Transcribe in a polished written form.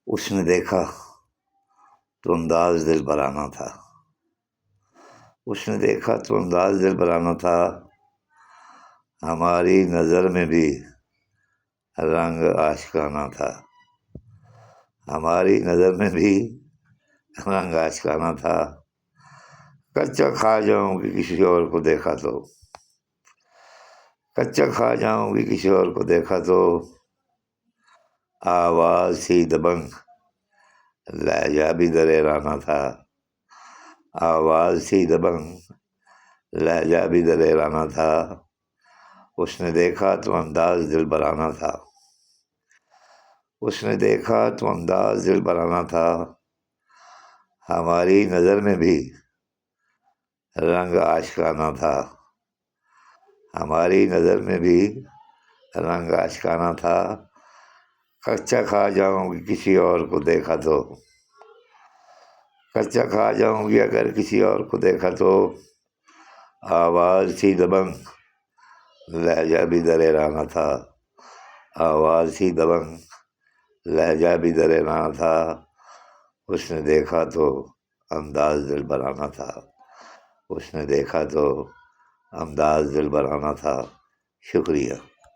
اس نے دیکھا تو انداز دل برانا تھا، اس نے دیکھا تو انداز دل برانا تھا، ہماری نظر میں بھی رنگ آشکانہ تھا، ہماری نظر میں بھی رنگ آشکانہ تھا، کچا کھا جاؤں گی کسی اور کو دیکھا تو، کچا کھا جاؤں گی کسی اور کو دیکھا تو، آواز سی دبنگ لہجہ بھی دریرانہ تھا، آواز سی دبنگ لہجہ بھی دریرانہ تھا، اس نے دیکھا تو انداز دل برانا تھا، اس نے دیکھا تو انداز دل برانا تھا، ہماری نظر میں بھی رنگ آشکانہ تھا، ہماری نظر میں بھی رنگ آشکانہ تھا، کچا کھا جاؤں گی کسی اور کو دیکھا تو، کچا کھا جاؤں گی اگر کسی اور کو دیکھا تو، آواز سی دبنگ لہجہ بھی دریرانہ تھا، آواز سی دبنگ لہجہ بھی دریرانہ تھا، اس نے دیکھا تو انداز دل برانا تھا، اس نے دیکھا تو انداز دل برانا تھا۔ شکریہ۔